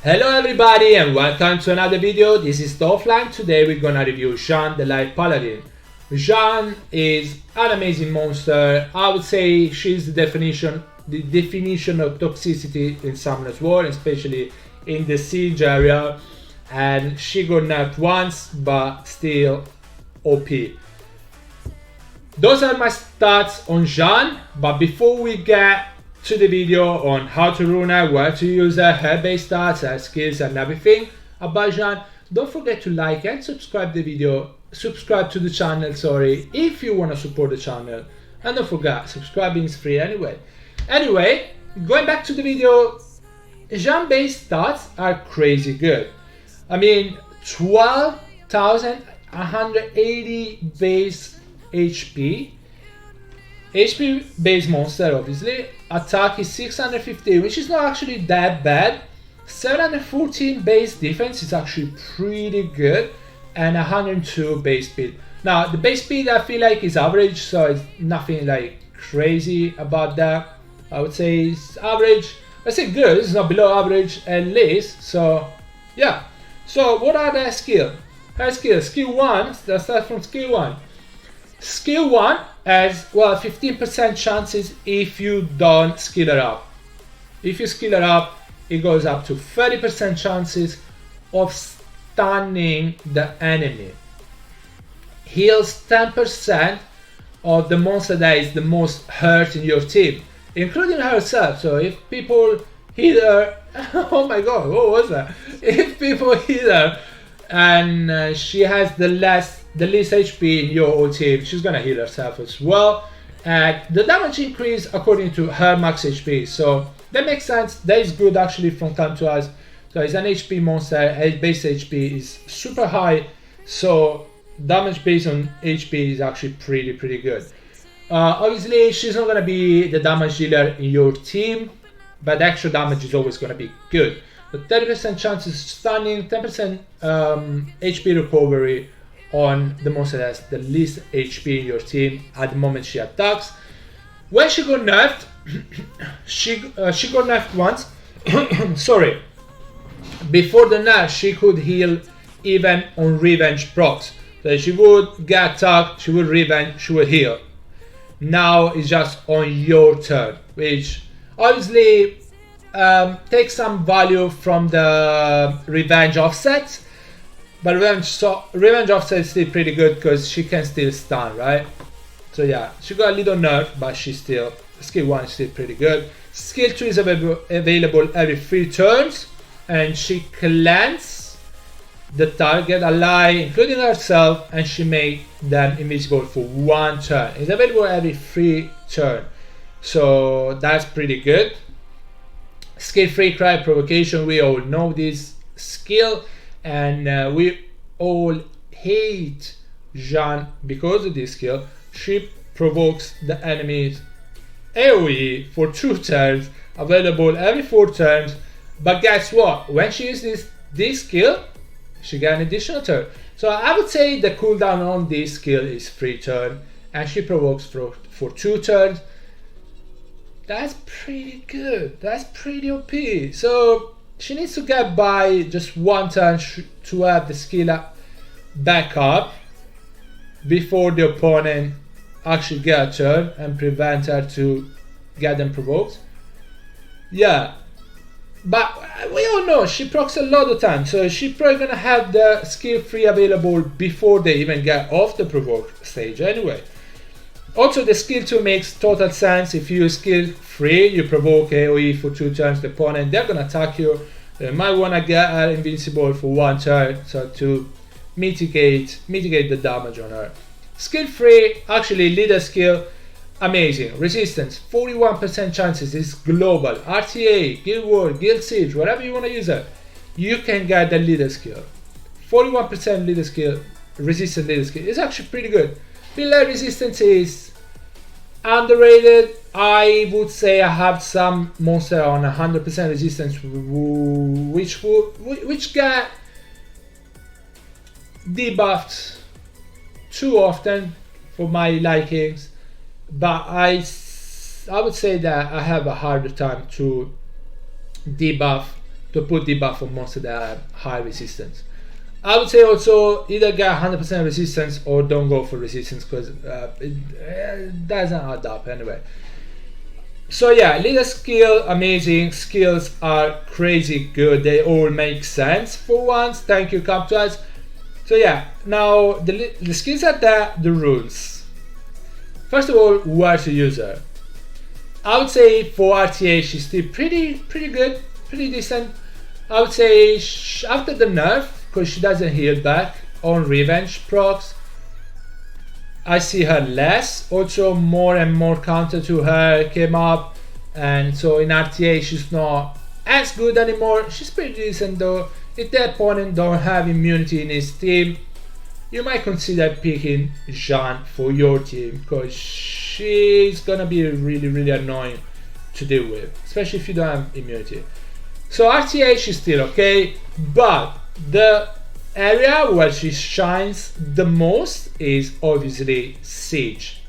Hello everybody and welcome to another video. This is the offline. Today we're gonna review Jeanne the Light Paladin. Jeanne is an amazing monster. I would say she's the definition of toxicity in Summoner's War, especially in the siege area, and she got nerfed once but still OP. Those are my stats on Jeanne, but before we get to the video on how to rune her, where to use her base stats, her skills and everything about Jeanne, don't forget to like and subscribe to the channel, sorry, if you want to support the channel. And don't forget, subscribing is free anyway. Anyway, going back to the video, Jeanne base stats are crazy good. I mean, 12,180 base HP base monster, obviously. Attack is 650, which is not actually that bad. 714 base defense is actually pretty good, and 102 base speed. Now the base speed I feel like is average, so it's nothing like crazy about that. I would say it's average. I say good, it's not below average at least. So yeah. So what are the skills? Her skills. Skill 1, let's start from skill 1. Skill 1 has, well, 15% chances if you don't skill her up. If you skill her up, it goes up to 30% chances of stunning the enemy. Heals 10% of the monster that is the most hurt in your team, including herself. So if people hit her, oh my god, what was that? If people hit her and she has the least HP in your whole team, she's gonna heal herself as well. And the damage increase according to her max HP, so that makes sense. That is good actually from time to us. So it's an HP monster, his base HP is super high, so damage based on HP is actually pretty good. Obviously she's not gonna be the damage dealer in your team, but the extra damage is always gonna be good. But 30% chances stunning, 10% HP recovery on the monster that has the least HP in your team at the moment she attacks. When she got nerfed, she got nerfed once. Sorry. Before the nerf, she could heal even on revenge procs. So she would get attacked, she would revenge, she would heal. Now it's just on your turn, which obviously takes some value from the revenge offset. But revenge offset is still pretty good because she can still stun, right? So yeah, she got a little nerf, but she's still, skill 1 is still pretty good. Skill 2 is available every 3 turns, and she cleanses the target ally, including herself, and she makes them invisible for 1 turn. It's available every 3 turns, so that's pretty good. Skill 3, Cry Provocation, we all know this skill. And we all hate Jeanne because of this skill. She provokes the enemy's AoE for 2 turns, available every 4 turns. But guess what? When she uses this skill, she gets an additional turn. So I would say the cooldown on this skill is 3 turns, and she provokes for 2 turns. That's pretty good. That's pretty OP. So she needs to get by just 1 turn to have the skill back up before the opponent actually get a turn and prevent her to get them provoked. Yeah, but we all know she procs a lot of time, so she's probably gonna have the skill 3 available before they even get off the provoke stage anyway. Also, the skill 2 makes total sense. If you use skill 3, you provoke AoE for 2 turns the opponent, they're gonna attack you. They might wanna get her invincible for 1 turn, so to mitigate the damage on her. Skill 3, actually leader skill, amazing. Resistance, 41% chances, is global. RTA, Guild War, Guild Siege, whatever you wanna use it, you can get the leader skill. 41% leader skill, resistant leader skill, is actually pretty good. Pillar resistance is underrated. I would say I have some monster on 100% resistance which get debuffed too often for my likings, but I would say that I have a harder time to debuff to put debuff on monsters that have high resistance. I would say also either get 100% resistance or don't go for resistance, because it doesn't add up anyway. So yeah, leader skill, amazing. Skills are crazy good. They all make sense for once. Thank you, Captures. So yeah, now the skills are there, the runes. First of all, where to use her. I would say for RTA she's still pretty good, pretty decent. I would say after the nerf, because she doesn't heal back on revenge procs, I see her less. Also more and more counter to her came up, and so in RTA she's not as good anymore. She's pretty decent though. If the opponent don't have immunity in his team, you might consider picking Jeanne for your team, because she's gonna be really annoying to deal with, especially if you don't have immunity. So RTA she's still okay, but the area where she shines the most is obviously Siege.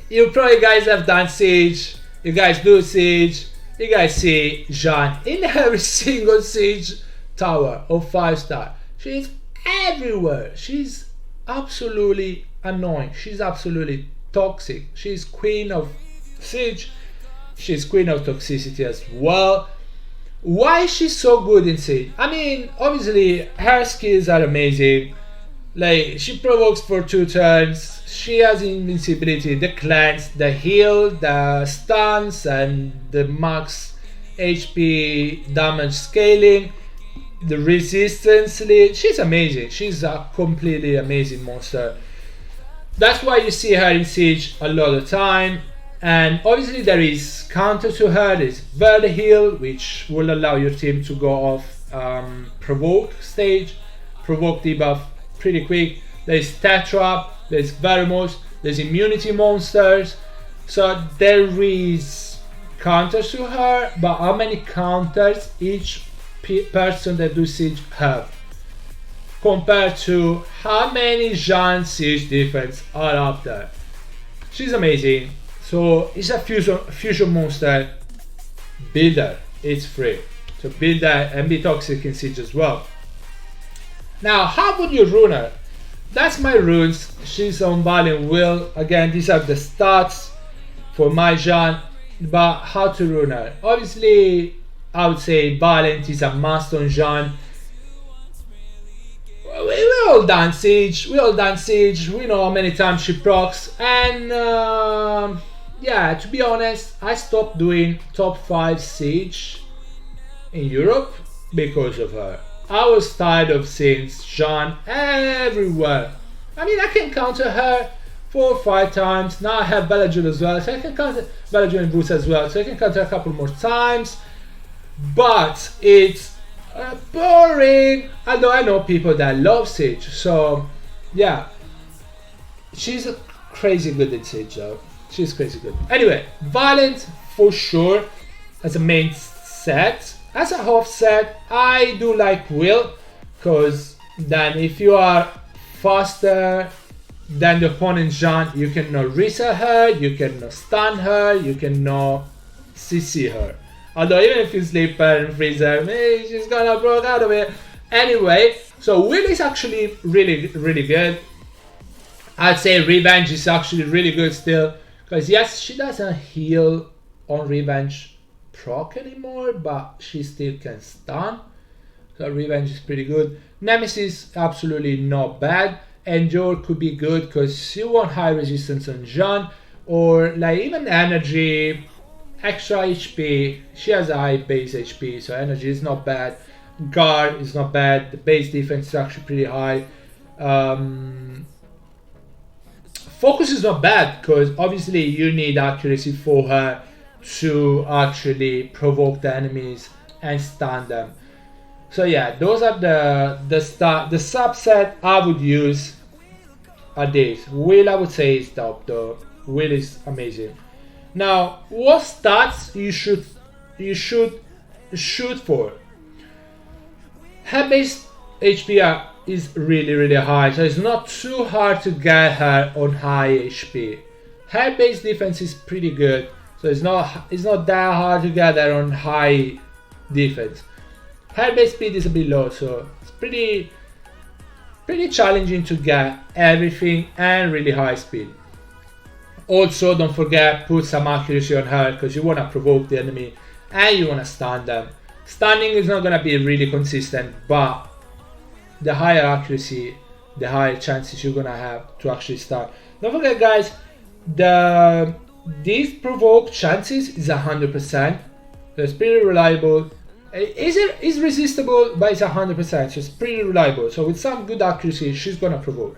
You probably guys have done Siege, you guys do Siege, you guys see Jeanne in every single Siege tower of 5-star. She's everywhere. She's absolutely annoying. She's absolutely toxic. She's queen of Siege. She's queen of toxicity as well. Why is she so good in Siege? I mean, obviously her skills are amazing. Like, she provokes for 2 turns. She has invincibility, the cleanse, the heal, the stuns, and the max HP damage scaling, the resistance lead. She's amazing. She's a completely amazing monster. That's why you see her in Siege a lot of time. And obviously there is counter to her. There's Verde Heal, which will allow your team to go off provoke stage, provoke debuff pretty quick. There's Tetra, there's Vermos, there's immunity monsters. So there is counters to her, but how many counters each person that do Siege have compared to how many Jeanne Siege defense are up there? She's amazing. So it's a fusion monster. Builder, it's free. So build that and be toxic in Siege as well. Now, how would you rune her? That's my runes. She's on Valiant Will. Again, these are the stats for my Jeanne. But how to rune her? Obviously, I would say Valiant is a must on Jeanne. We all done Siege. We know how many times she procs. And yeah, to be honest, I stopped doing top 5 Siege in Europe because of her. I was tired of seeing Jeanne everywhere. I mean, I can counter her 4 or 5 times. Now I have Bellajoul as well, so I can counter Bellajoul and Boots as well, so I can counter a couple more times. But it's boring. Although I know people that love Siege, so yeah. She's crazy good at Siege though. She's crazy good. Anyway, Valiant for sure as a main set. As a half set, I do like Will, because then if you are faster than the opponent Jeanne, you can reset her, you can stun her, you can CC her. Although even if you sleep her and freeze her, she's gonna break out of it. Anyway, so Will is actually really good. I'd say Revenge is actually really good still, because yes, she doesn't heal on Revenge proc anymore, but she still can stun. So Revenge is pretty good. Nemesis absolutely not bad. Endure could be good because you want high resistance on Jeanne, or like even Energy, extra HP. She has a high base HP, so Energy is not bad. Guard is not bad. The base defense is actually pretty high. Focus is not bad because obviously you need accuracy for her to actually provoke the enemies and stun them. So yeah, those are the subset I would use are these. Will, I would say, is top though. Will is amazing. Now, what stats you should shoot for? Her base HP is really high, so it's not too hard to get her on high HP. Her base defense is pretty good, so it's not that hard to get her on high defense. Her base speed is a bit low, so it's pretty challenging to get everything and really high speed. Also, don't forget, put some accuracy on her because you want to provoke the enemy and you want to stun them. Stunning is not going to be really consistent, but the higher accuracy, the higher chances you're going to have to actually stun. Don't forget, guys, these provoke chances is 100%. It's pretty reliable. It's resistible, but it's 100%, so it's pretty reliable. So with some good accuracy, she's gonna provoke.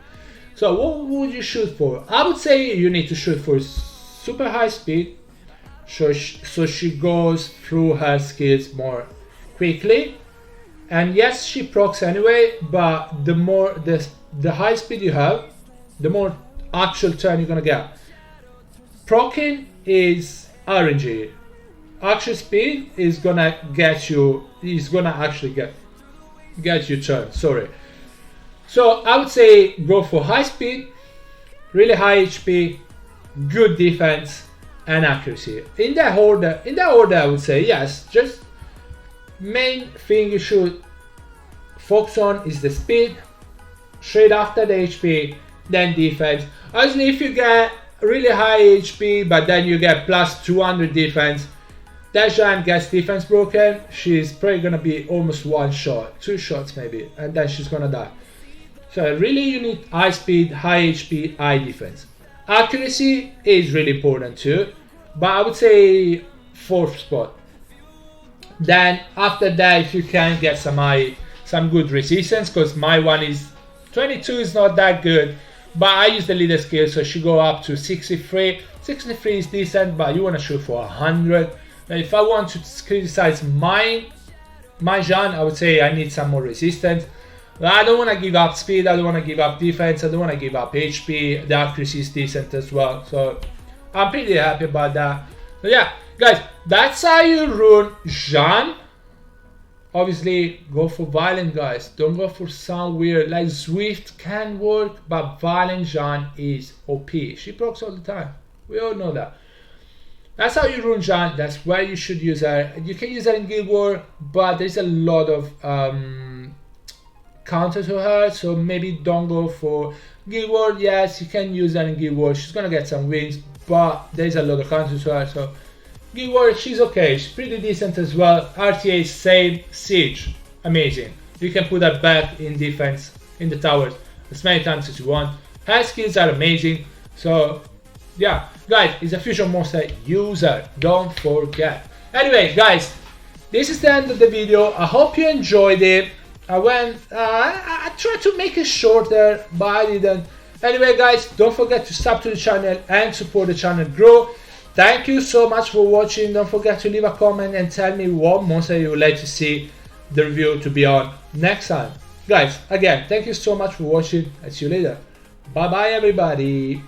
So what would you shoot for? I would say you need to shoot for super high speed, so she goes through her skills more quickly. And yes, she procs anyway, but the high speed you have, the more actual turn you're gonna get. Proccing is RNG. Actual speed is gonna get you. Is gonna actually get you turn. Sorry. So I would say go for high speed, really high HP, good defense, and accuracy. In that order, I would say yes. Just main thing you should focus on is the speed. Straight after the HP, then defense. Obviously, if you get really high HP, but then you get plus 200 defense, that Jeanne gets defense broken, she's probably gonna be almost one shot, 2 shots maybe, and then she's gonna die. So really you need high speed, high HP, high defense. Accuracy is really important too, but I would say 4th spot. Then after that, if you can get some good resistance, because my one is 22 is not that good, but I use the leader skill, so she go up to 63. 63 is decent, but you want to shoot for 100. And if I want to criticize my Jeanne, I would say I need some more resistance. I don't want to give up speed, I don't want to give up defense, I don't want to give up HP. The accuracy is decent as well, so I'm pretty happy about that. So yeah, guys, that's how you rune Jeanne. Obviously, go for violent, guys. Don't go for some weird, like Swift can work, but violent Jeanne is OP. She procs all the time. We all know that. That's how you rune Jeanne. That's where you should use her. You can use her in Guild War, but there's a lot of counter to her, so maybe don't go for Guild War. Yes, you can use her in Guild War. She's gonna get some wins, but there's a lot of counter to her, so Guild War, she's okay, she's pretty decent as well. RTA, same. Siege, amazing. You can put her back in defense, in the towers, as many times as you want. Her skills are amazing, so yeah, guys, it's a fusion monster, use her, don't forget. Anyway, guys, this is the end of the video. I hope you enjoyed it. I tried to make it shorter, but I didn't. Anyway, guys, don't forget to sub to the channel and support the channel grow. Thank you so much for watching. Don't forget to leave a comment and tell me what monster you would like to see the review to be on next time. Guys, again, thank you so much for watching. I'll see you later. Bye bye everybody.